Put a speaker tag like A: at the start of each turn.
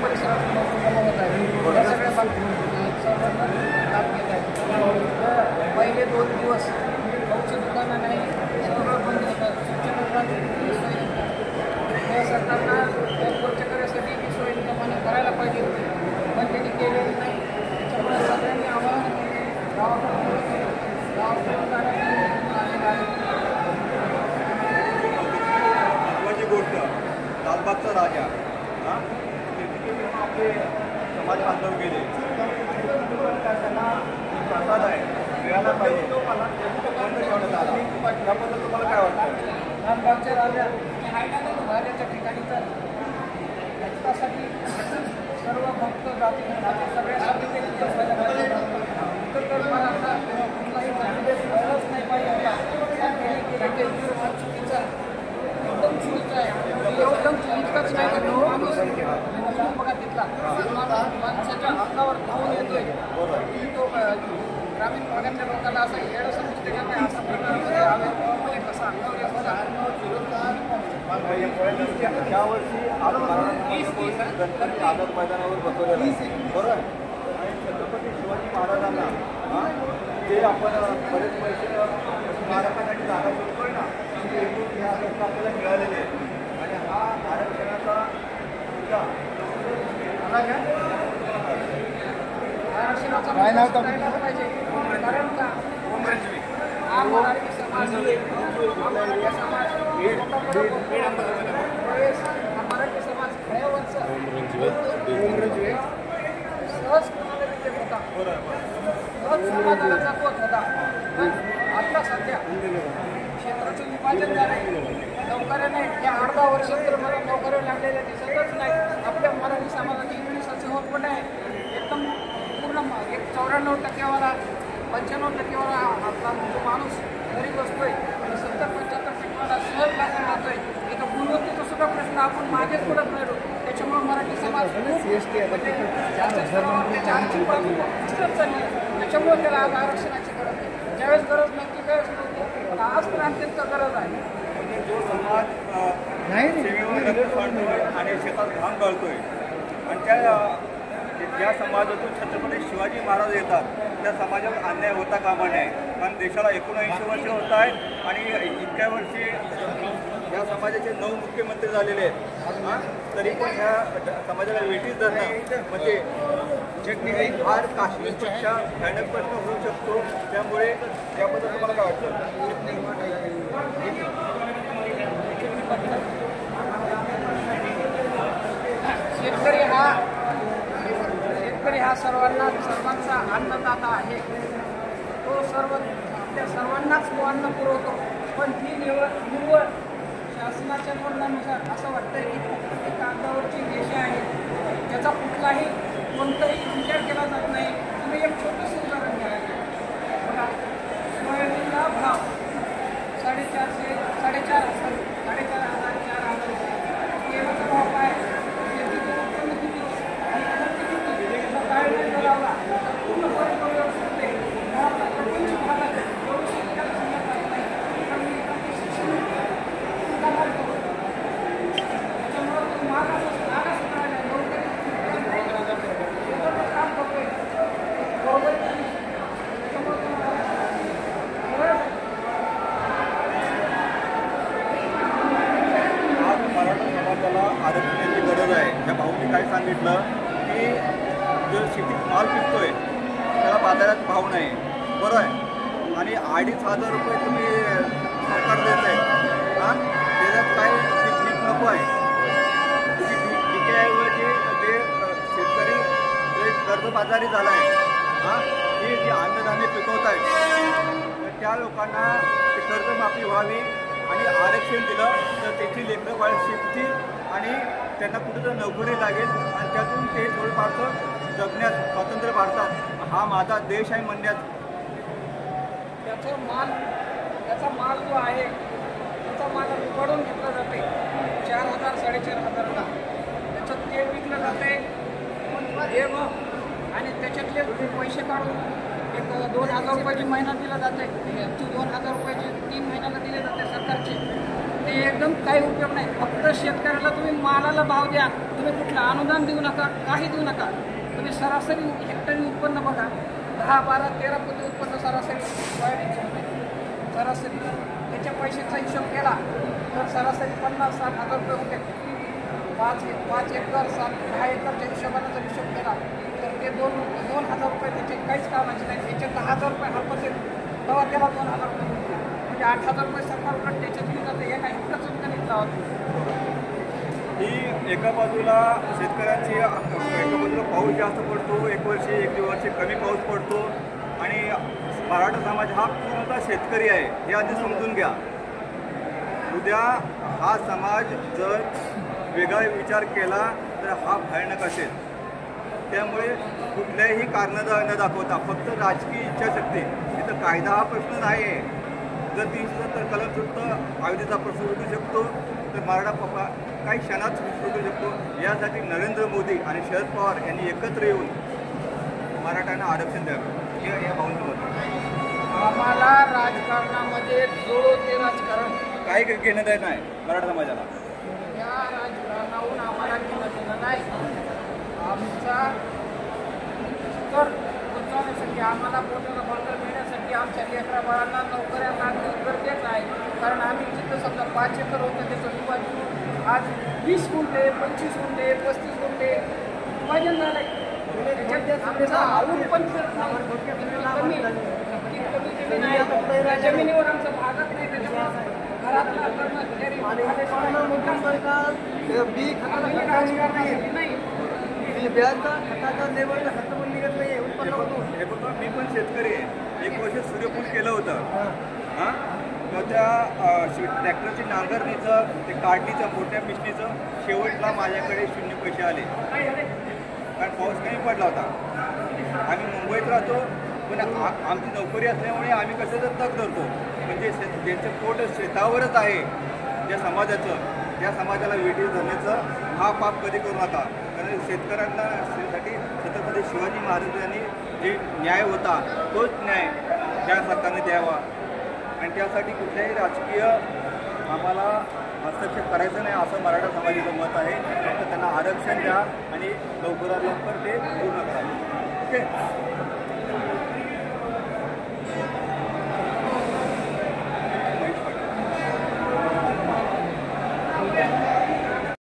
A: परिसरात होत आहे या सगळ्या सर्वांना लाभ घेत आहे. पहिले 2 दिवस भाऊची दुकानं नाही, सगळं बंद होतं. शिक्षणाची सोय या सरकारनं गोरचकऱ्यासाठी ही सोय निर्माण करायला पाहिजे होती, पण त्यांनी केलेली नाही. त्याच्यामुळे सगळ्यांनी आव्हान गावाकडून
B: महत्त्वाची गोष्ट लालबागचा राजा आपले समाज बांधव गेले त्यांना प्रसाद आहे मिळाला पाहिजे बंद ठेवण्यात आला. त्याबद्दल तुम्हाला काय वाटतं?
A: लालबागच्या राजाच्या ठिकाणी तर त्यासाठी सर्व भक्त जाती सगळ्यासाठी ते महाराष्ट्रात कुठलाही कळलंच नाही पाहिजे होता. चुकीचा एकदम चुकीचं आहे. एकदम चुकीचंच नाही तर माणूस बघा तिथला माणसाच्या अंगावर धावून येतोय. तो ग्रामीण भागातल्या लोकांना असं येणं समजते का नाही, असा प्रकारमध्ये आवे कसा अंगावर येतो.
B: यावर्षी गणपती आझाद मैदानावर बसवलेला आहे बरोबर. आणि छत्रपती शिवाजी महाराजांना जे आपण बरेच पैसे स्मारकासाठी जागा करतोय ना, ते एकूण ह्या आपल्याला मिळालेले आहे. आणि हा आरक्षणाचा
A: काय नाव पाहिजे कारण का हा मराठी समाज मराठी समाज खेड्यावरचा सहज कोणाला विचार होता, सहज समाजाला जागवत होता. पण आता सध्या क्षेत्राचं विभाजन झालं. नोकऱ्या नाही, या 8-10 वर्षात तर मला नोकऱ्या लागलेल्या दिसतच नाही. आपल्या मराठी समाजाची इंग्लिशाचं होत पण आहे एकदम पूर्ण 94% 95% आपला जो माणूस गरीब असतोय, 70-75% सहज लागून राहतोय. इथं गुणवत्तेचा सुद्धा प्रश्न आपण मागेच पडत नाही. त्याच्यामुळे मराठी समाज त्याच्या आर्थिक बाजू दिसत चालली. त्याच्यामुळे त्याला आज आरक्षणाची गरज आहे. ज्यावेळेस गरज नक्की त्यावेळेस नव्हती, आज पण अत्यंत गरज आहे.
B: म्हणजे जो समाज सेवेवर रक्त काढतोय आणि शेतात घाम गळतोय आणि ज्या समाजातून छत्रपती शिवाजी महाराज येतात त्या समाजावर अन्याय होता कामा नये. कारण देशाला 79 वर्ष होत आहे आणि इतक्या वर्षी या समाजाचे 9 मुख्यमंत्री झालेले आहेत. तरी पण ह्या समाजाला वेठीस धरणं म्हणजे फार काश्मीरपेक्षा भयानक प्रश्न होऊ शकतो. त्यामुळे याबद्दल तुम्हाला काय वाटतं?
A: शेतकरी हा सर्वांचा अन्नदाता आहे. तो त्या सर्वांनाच तो अन्न पुरवतो. पण ही निव्वळ शासनाच्या धोरणानुसार असं वाटतं की कागदावरची देश आहे, त्याचा कुठलाही कोणताही विचार केला जात नाही. तुम्ही एक छोटंसं उदाहरण घ्या. बघा, सोयाबीनला भाव 4,500 तेलाचा भाव काय, शेतीचं उत्पन्न किती आणि खर्च किती, त्याचा काय निर्णय लावला तर पूर्णपणे व्यवस्थित आहे. घरातला प्रपंच भागात एवढं शेतकऱ्याला समजत नाही. कारण मी एखादी शिक्षण सुद्धा करतो. त्याच्यामुळं तो मागास राहिला. नोकरी काम करतोय बरोबर.
B: आरक्षणाची गरज आहे. त्या भाऊंनी काय सांगितलं की जर शेतीत माल पिकतोय त्याला बाजारात भाव नाही बरोबर आहे. आणि 2,500 रुपये तुम्ही सरकार देत आहे. त्याच्यात काय पीक नको आहे. पिकाऐवजी जे शेतकरी जे कर्जबाजारी झाला आहे, ही जी अन्नधान्य पिकवत आहेत तर त्या लोकांना ते कर्जमाफी व्हावी आणि आरक्षण दिलं तर त्याची लेकरं बाळ शिकतील आणि त्यांना कुठेतरी नोकरी लागेल आणि त्यातून ते थोडंफारसं जगण्यात स्वातंत्र्य भारतात हा माझा देश आहे म्हणण्यात.
A: त्याचा माल जो आहे त्याचा माल पडून घेतला जाते 4,000-4,500ला. त्याचं तेल विकलं जाते आणि त्याच्यातले पैसे काढून एक 2,000 रुपयाची महिना दिला जाते. 2,000 रुपयाचे 3 महिन्याला दिले जाते सरकारचे. ते एकदम काही उपयोग नाही. फक्त शेतकऱ्याला तुम्ही मालाला भाव द्या, तुम्ही कुठलं अनुदान देऊ नका, काही देऊ नका. तुम्ही सरासरी हेक्टरी उत्पन्न बघा, 10, 12, 13 पती उत्पन्न सरासरी सोयाबीन सरासरी त्याच्या पैशाचा हिशोब केला तर सरासरी 50-60 हजार रुपये होते. 5 एकर 10 एकरच्या हिशोबाने जर हिशोब केला तर ते 2,000 रुपये त्याचे काहीच कामाचे नाही. त्याचे 10,000 रुपये हरपत तेव्हा त्याला 2,000 रुपये मिळते. म्हणजे 8,000 रुपये सरकार उलट त्याच्यात मिळतात. एका हेक्टरचं कणिक लावत
B: ही एका बाजूला शेतकऱ्यांची एका बाजूला पाऊस जास्त पडतो, एक वर्षी कमी पाऊस पडतो आणि मराठा समाज हा पूर्णतः शेतकरी आहे हे आधी समजून घ्या. उद्या हा समाज जर वेगळा विचार केला तर हा भयानक असेल. त्यामुळे कुठल्याही कारणाला न दाखवता फक्त राजकीय इच्छाशक्ती, इथं कायदा हा प्रश्न नाही आहे. जर 370 कलम सुटतं अयोध्येचा प्रश्न सुटू शकतो तर मराठा पप्पा काही क्षणात सुटू शकतो. यासाठी नरेंद्र मोदी आणि शरद पवार यांनी एकत्र येऊन मराठ्यांना आरक्षण द्यावं हे या भावनेचं मत आहे.
A: आम्हाला राजकारणामध्ये जो ते राजकारण
B: काही घेणं देणं नाही मराठा समाजाला.
A: या राजकारणाहून आम्हाला घेणं देणं नाही. आमचा कर पोचवण्यासाठी आम्हाला पोटाला बळकट मिळण्यासाठी आमच्या लेकरा बाळांना नोकऱ्यांना गरजेचं आहे. कारण आम्ही जिथं समजा 5 एकर होतं त्याचं विभाजन आज 20 गुंठे 25 गुंठे 35 गुंठे विभाजन झालं आहे. आमचा आऊन पण कमी जमीन आहे. त्या जमिनीवर आमचं भागत नाही. त्याच्यामुळे घरातला
B: मी पण शेतकरी आहे. 1 वर्ष सूर्यफूल केलं होतं हां. तर त्या ट्रॅक्टरची नांगरणीचं ते काढणीचं मोठ्या मिशनीचं शेवटला माझ्याकडे 0 पैसे आले कारण पाऊस कमी पडला होता. आम्ही मुंबईत राहतो पण आमची नोकरी असल्यामुळे आम्ही कसं तर तग धरतो. म्हणजे ज्यांचं पोट शेतावरच आहे ज्या समाजाचं त्या समाजाला वेठी धरण्याचं हा पाप कधी करू नका. कारण शेतकऱ्यांना साठी छत्रपती शिवाजी महाराजांनी जे न्याय होता तोच न्याय त्या सरकारने द्यावा आणि त्यासाठी कुठल्याही राजकीय आम्हाला हस्तक्षेप करायचं नाही असं मराठा समाजाचं मत आहे. फक्त त्यांना आरक्षण द्या आणि लवकरात लवकर ते पूर्ण करा. ओके.